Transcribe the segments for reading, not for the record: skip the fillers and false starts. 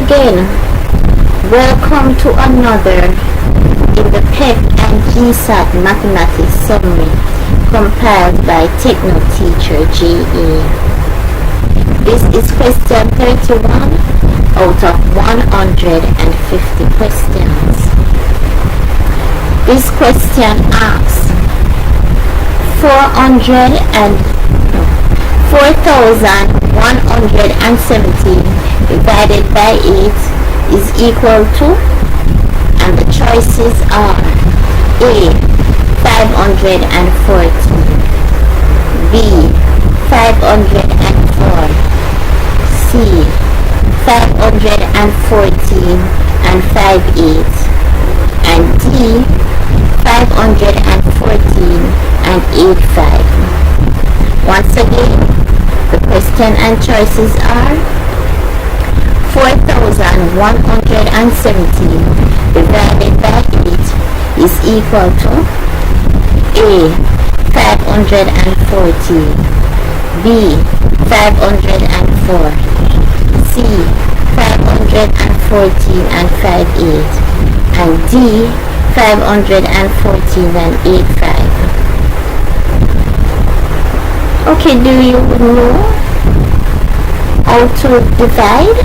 again. Welcome to another in the PEP and GSAT Mathematics Summary compiled by Techno Teacher GE. This is question 31 out of 150 questions. This question asks 4,117 divided by 8 is equal to, and the choices are A. 540, B. 504, C. 514 and 5/8, and D. 514 and 8/5. Once again, the question and choices are 4,117 divided by 8 is equal to A. 540, B. 504, C. 514 and 5/8, and D. 514 and 8/5. Okay, do you know how to divide?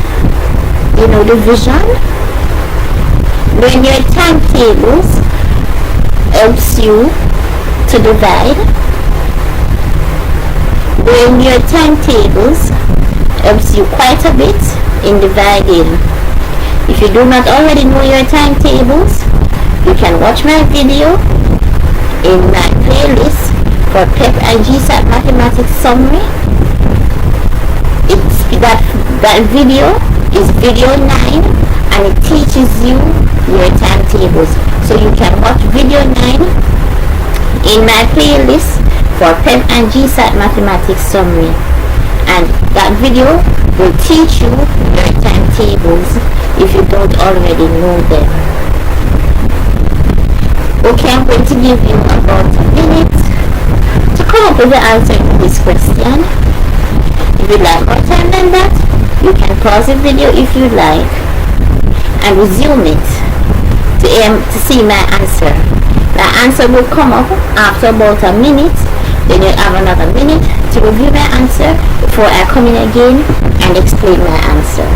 You know division? When your timetables helps you to divide, when your timetables helps you quite a bit in dividing. If you do not already know your timetables, you can watch my video in my playlist for PEP and GSAT Mathematics Summary. It's that video is video 9, and it teaches you your timetables. So you can watch video 9 in my playlist for PEP and GSAT Mathematics Summary, and that video will teach you your timetables if you don't already know them. Okay, I'm going to give you about a minute to come up with the answer to this question. If you'd like more time than that, you can pause the video if you like and resume it to see my answer. My answer will come up after about a minute. Then you'll have another minute to review my answer before I come in again and explain my answer.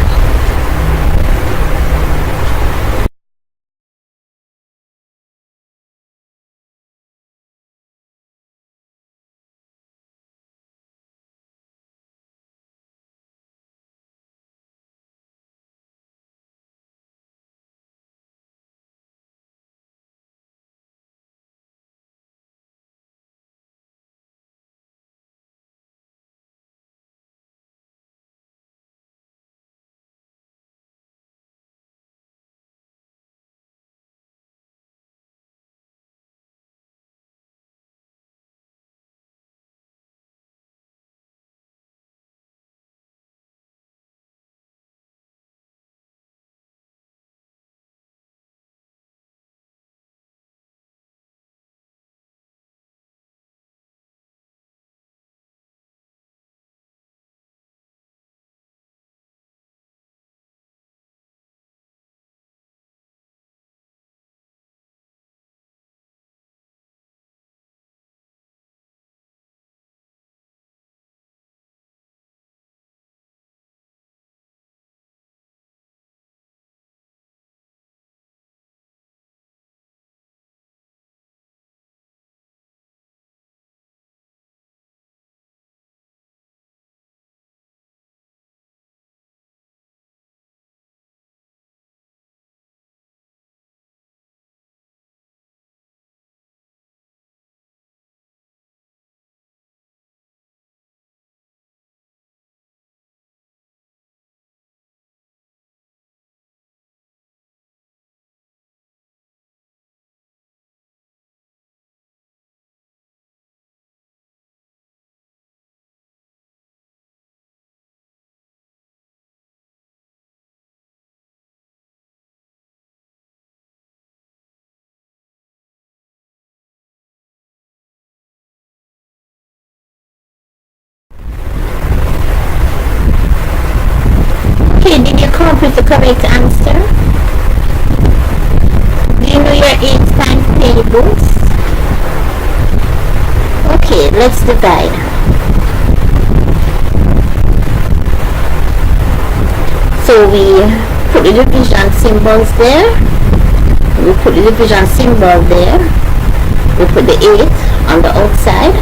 what is the correct answer? Do you know your 8 times tables? Okay, let's divide. So we put the division symbols there. We put the division symbol there. We put the 8 on the outside.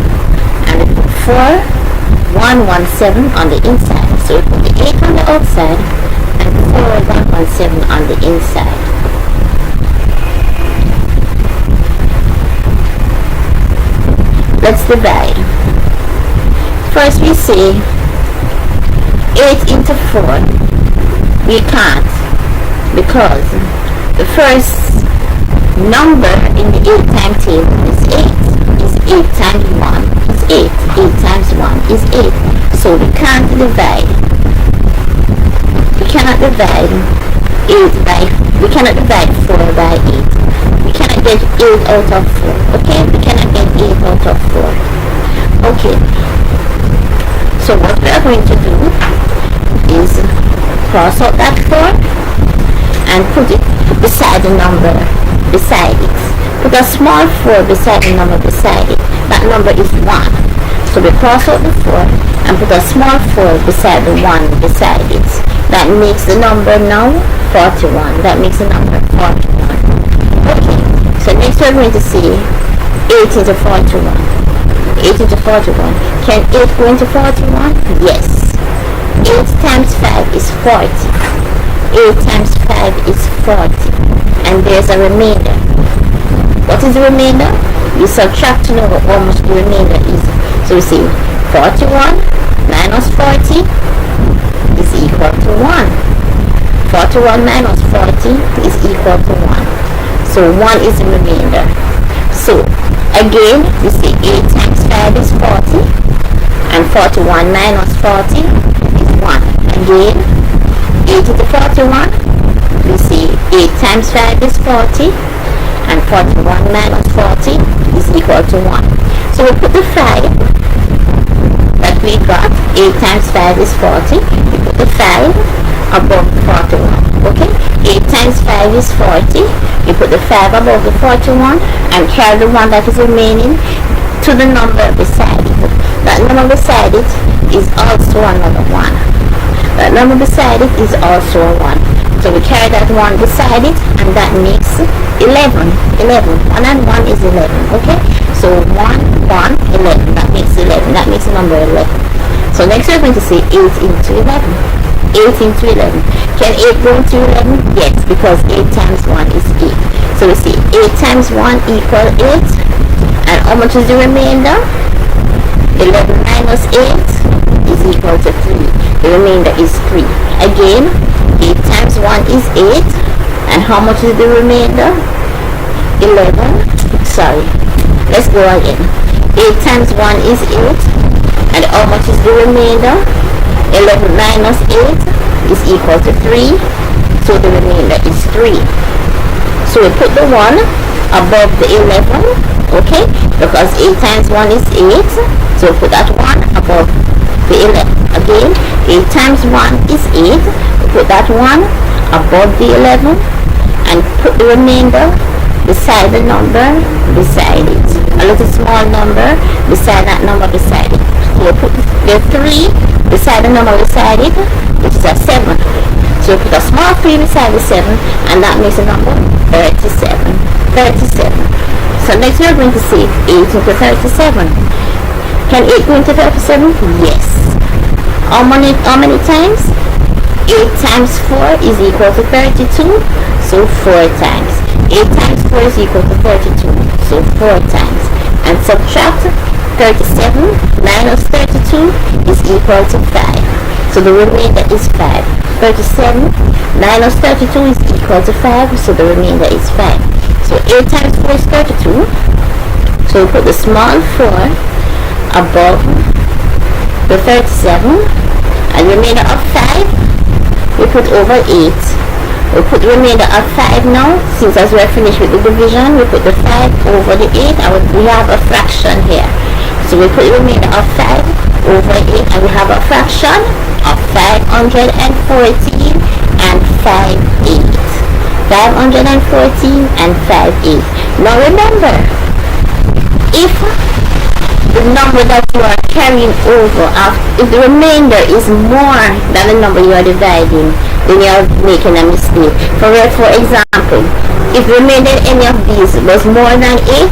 And we put 4117 on the inside. So we put the 8 on the outside and 4117 on the inside. Let's divide. First we say 8 into 4. We can't, because the first number in the 8 times table is 8. Is 8 times 1 is 8. 8 times 1 is 8. So we can't divide. We cannot divide 8 by, we cannot divide 4 by 8. We cannot get 8 out of 4. Okay? We cannot get 8 out of 4. Okay. So what we are going to do is cross out that 4 and put it beside the number beside it. Put a small 4 beside the number beside it. That number is 1. So we cross out the 4 and put a small 4 beside the 1 beside it. That makes the number now 41. That makes the number 41. Okay. So next we're going to see 8 into 41. 8 into 41. Can 8 go into 41? Yes. 8 times 5 is 40. 8 times 5 is 40. And there's a remainder. What is the remainder? You subtract to know how much the remainder is. So we see 41 minus 40 is equal to 1. 41 minus 40 is equal to 1. So 1 is the remainder. So again, we see 8 times 5 is 40. And 41 minus 40 is 1. Again, 8 to the 41, we see 8 times 5 is 40. And 41 minus 40 is equal to 1. So we put the 5 that we got. 8 times 5 is 40. We put the 5 above the 41. Okay? 8 times 5 is 40. We put the 5 above the 41 and carry the 1 that is remaining to the number beside it. That number beside it is also another 1. That number beside it is also a 1. So we carry that 1 beside it, and that makes 11. 11. 1 and 1 is 11. Okay? So 1, 1, 11. That makes 11. That makes the number 11. So next we're going to say 8 into 11. 8 into 11. Can 8 go into 11? Yes, because 8 times 1 is 8. So we see 8 times 1 equal 8. And how much is the remainder? 11 minus 8 is equal to 3. The remainder is 3. Again, 8 times 1 is 8. And how much is the remainder? 11. Sorry. Let's go again. 8 times 1 is 8. And how much is the remainder? 11 minus 8 is equal to 3. So the remainder is 3. So we put the 1 above the 11. Okay? Because 8 times 1 is 8. So we put that 1 above the 11. Again, 8 times 1 is 8. We put that 1 above the 11 and put the remainder beside the number beside it. A little small number beside that number beside it. So we put the 3 beside the number beside it, which is a 7. So we put a small 3 beside the 7, and that makes the number 37. 37. So next we are going to see 8 into 37. Can 8 go into 37? Yes. How many times? 8 times 4 is equal to 32. So 4 times. 8 times 4 is equal to 32. So 4 times. And subtract 37 minus 32 is equal to 5. So the remainder is 5. 37 minus 32 is equal to 5. So the remainder is 5. So 8 times 4 is 32. So we put the small 4 above the 37. And remainder of 5 we put over 8. We put the remainder of 5 now. Since as we're finished with the division, we put the 5 over the 8 and we have a fraction here. So we put the remainder of 5 over 8 and we have a fraction of 514 and 5/8. 514 and 5/8. Now remember, if the number that you are carrying over, if the remainder is more than the number you are dividing, then you are making a mistake. For example, if the remainder in any of these was more than 8,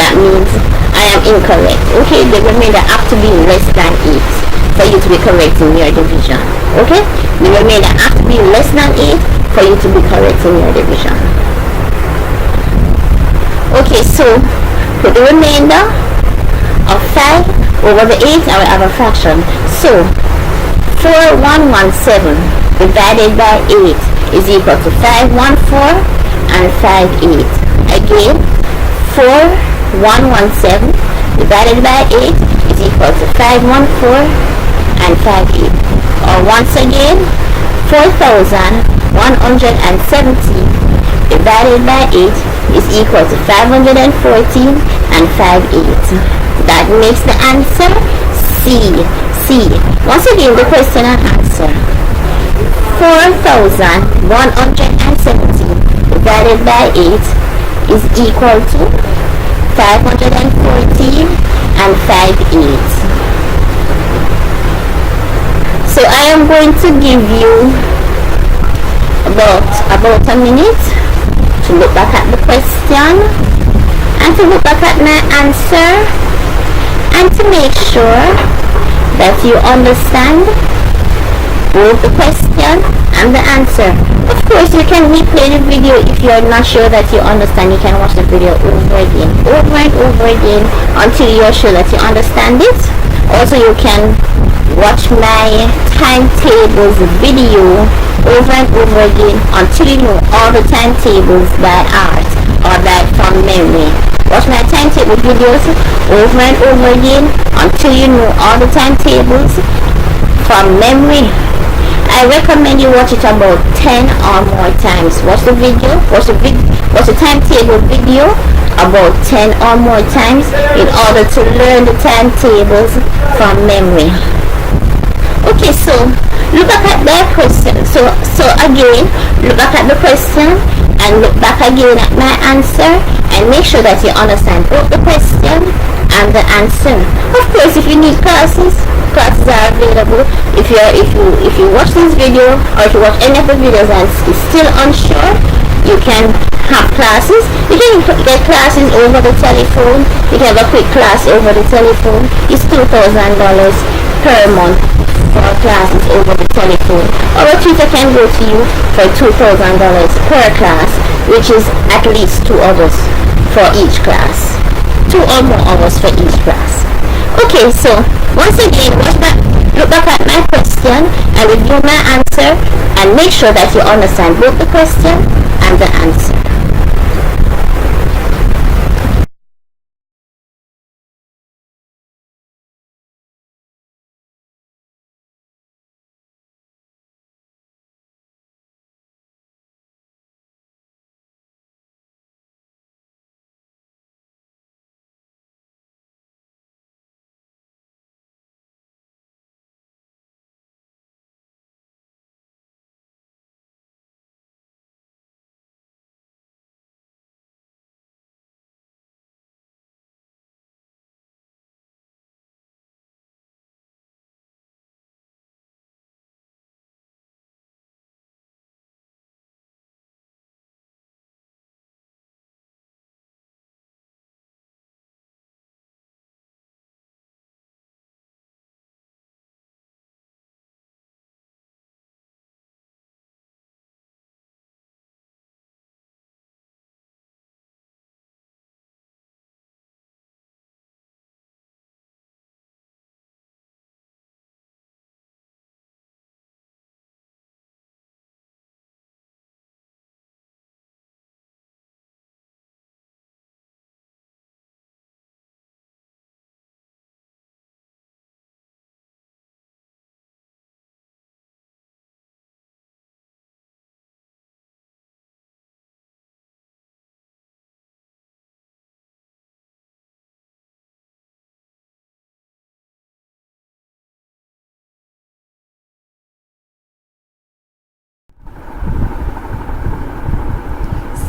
that means I am incorrect. Okay, the remainder have to be less than 8 for you to be correct in your division. Okay, the remainder have to be less than 8 for you to be correct in your division. Okay, so put the remainder of 5 over the 8, I will have a fraction. So 4117 divided by 8 is equal to 514 and 5/8. Again, 4117 divided by 8 is equal to 514 and 5/8. Or once again, 4170 divided by 8 is equal to 514 and 5/8. That makes the answer C. Once again, the question and answer. 4170 divided by 8 is equal to 514 and 5/8. So I am going to give you about a minute to look back at the question and to look back at my answer and to make sure that you understand both the question and the answer. Of course, you can replay the video if you are not sure that you understand. You can watch the video over and over again until you are sure that you understand it. Also, you can watch my timetables video over and over again until you know all the timetables by heart or from memory. Watch my timetable videos over and over again until you know all the timetables from memory. I recommend you watch it about 10 or more times. Watch the timetable video about 10 or more times in order to learn the timetables from memory. Okay, so look back at that question. So again, look back at the question and look back again at my answer and make sure that you understand both the question and the answer. Of course, if you need classes are available. If you watch this video or if you watch any of the videos and is still unsure, you can have classes. You can get classes over the telephone. You can have a quick class over the telephone. It's $2,000 per month for classes over the telephone. Or a tutor can go to you for $2,000 per class, which is at least 2 hours for each class. 2 or more hours for each class. Okay, so once again, look back at my question and review my answer and make sure that you understand both the question and the answer.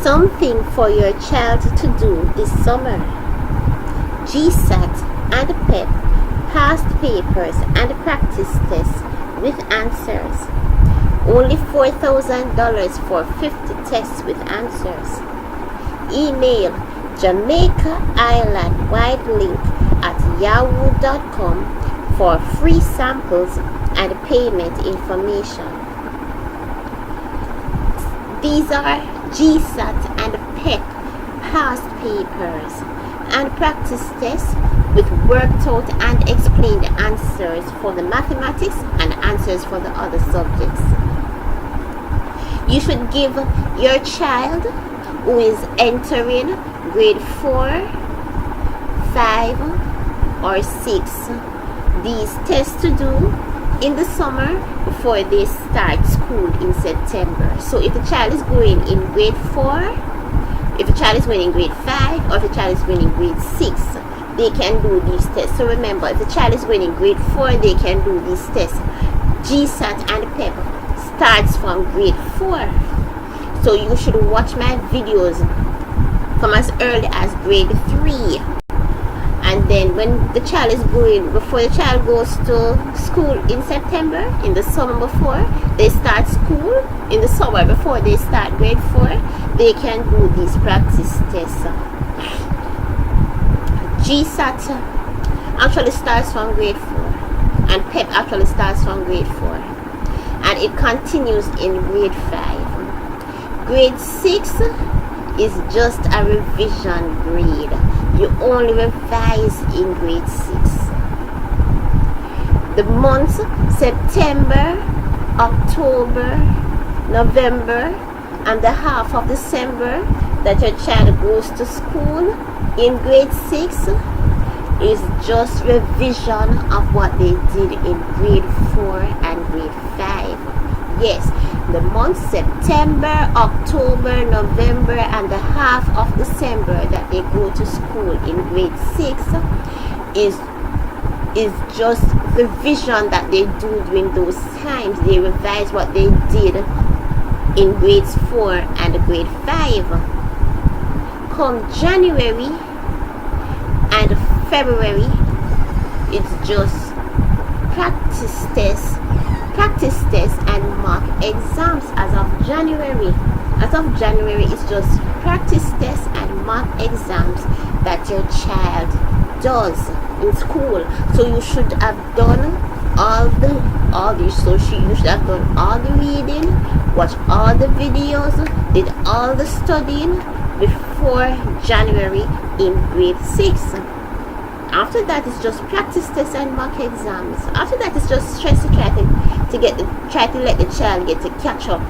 Something for your child to do this summer. GSAT and PEP past papers and practice tests with answers. Only $4,000 for 50 tests with answers. Email Jamaica Island Wide Link at yahoo.com for free samples and payment information. These are GSAT and PEP past papers and practice tests with worked out and explained answers for the mathematics and answers for the other subjects. You should give your child who is entering grade 4, 5 or 6 these tests to do in the summer before they start school in September. So if the child is going in grade 4, if the child is going in grade 5, or if the child is going in grade 6, they can do these tests. So remember, if the child is going in grade 4, they can do these tests. GSAT and PEP starts from grade 4. So you should watch my videos from as early as grade 3. And then when the child is going, before the child goes to school in September, in the summer before they start school, in the summer before they start grade 4, they can do these practice tests. GSAT actually starts from grade 4 and PEP actually starts from grade 4 and it continues in grade 5. Grade 6 is just a revision grade. You only revise in grade 6. The months September, October, November and the half of December that your child goes to school in grade 6 is just revision of what they did in grade 4 and grade 5. Yes, the months September, October, November and the half of December that they go to school in grade 6 is just revision that they do during those times. They revise what they did in grades 4 and grade 5. Come January and February, it's just practice tests and mock exams. As of January, it's just practice tests and mock exams that your child does in school. So you should have done you should have done all the reading, watched all the videos, did all the studying before January in grade 6. After that, it's just practice tests and mock exams. After that, it's just stress to try to let the child get to catch up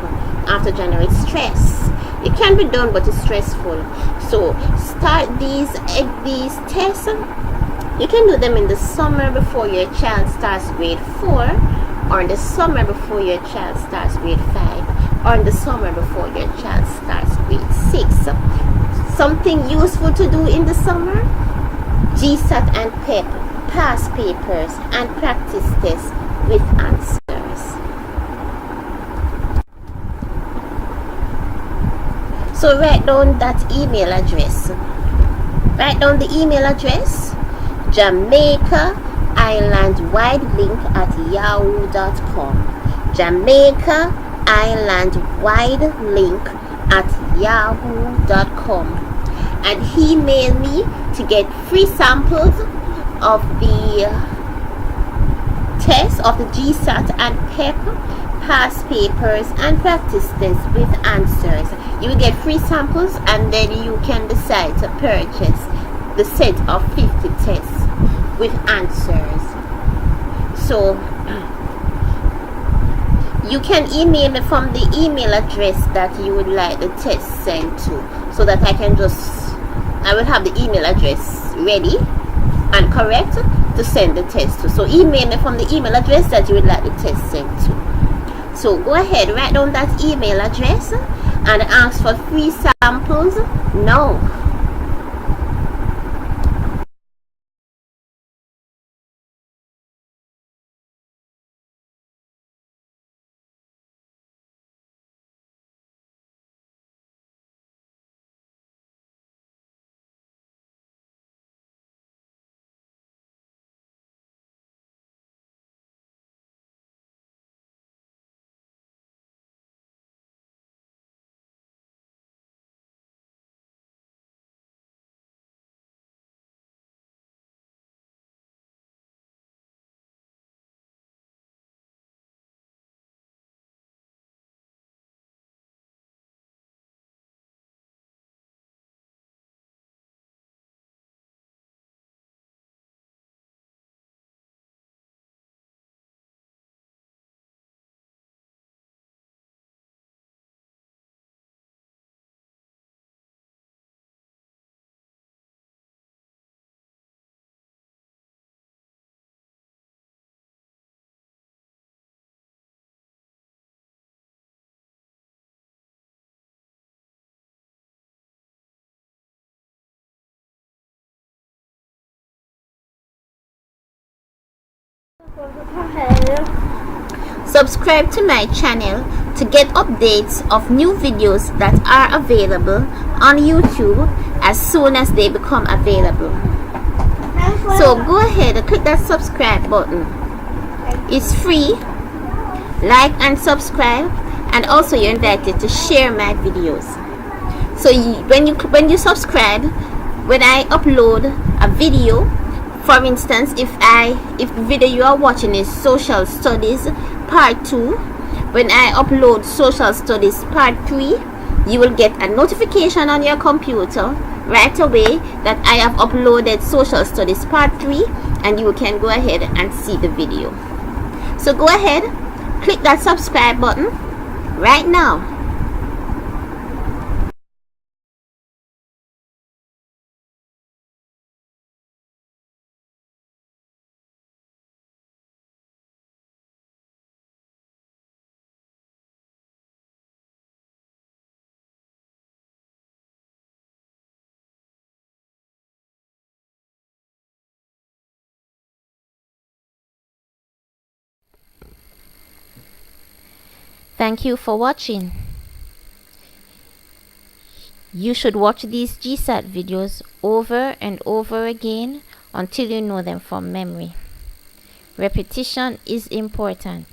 after January. It's stress. It can be done, but it's stressful. So start these tests. You can do them in the summer before your child starts grade 4, or in the summer before your child starts grade 5, or in the summer before your child starts grade 6. Something useful to do in the summer: GSAT and PEP past papers and practice tests with answers. So write down that email address. Write down the email address: Jamaica Island Wide Link at yahoo.com. Jamaica Island Wide Link at yahoo.com. And email me to get free samples of the test of the GSAT and PEP past papers and practice tests with answers. You will get free samples and then you can decide to purchase the set of 50 tests with answers. So you can email me from the email address that you would like the test sent to, so that I will have the email address ready and correct to send the test to. So email me from the email address that you would like the test sent to. So go ahead, write down that email address and ask for free samples now. Subscribe to my channel to get updates of new videos that are available on YouTube as soon as they become available. So go ahead and click that subscribe button. It's free. Like and subscribe, and also you're invited to share my videos. So when you subscribe, when I upload a video, for instance, if the video you are watching is Social Studies Part 2, when I upload Social Studies Part 3, you will get a notification on your computer right away that I have uploaded Social Studies Part 3, and you can go ahead and see the video. So go ahead, click that subscribe button right now. Thank you for watching. You should watch these GSAT videos over and over again until you know them from memory. Repetition is important.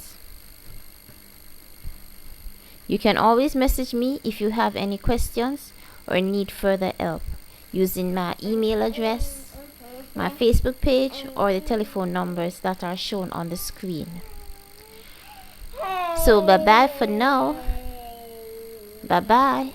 You can always message me if you have any questions or need further help using my email address, my Facebook page, or the telephone numbers that are shown on the screen. So bye bye for now. Bye bye.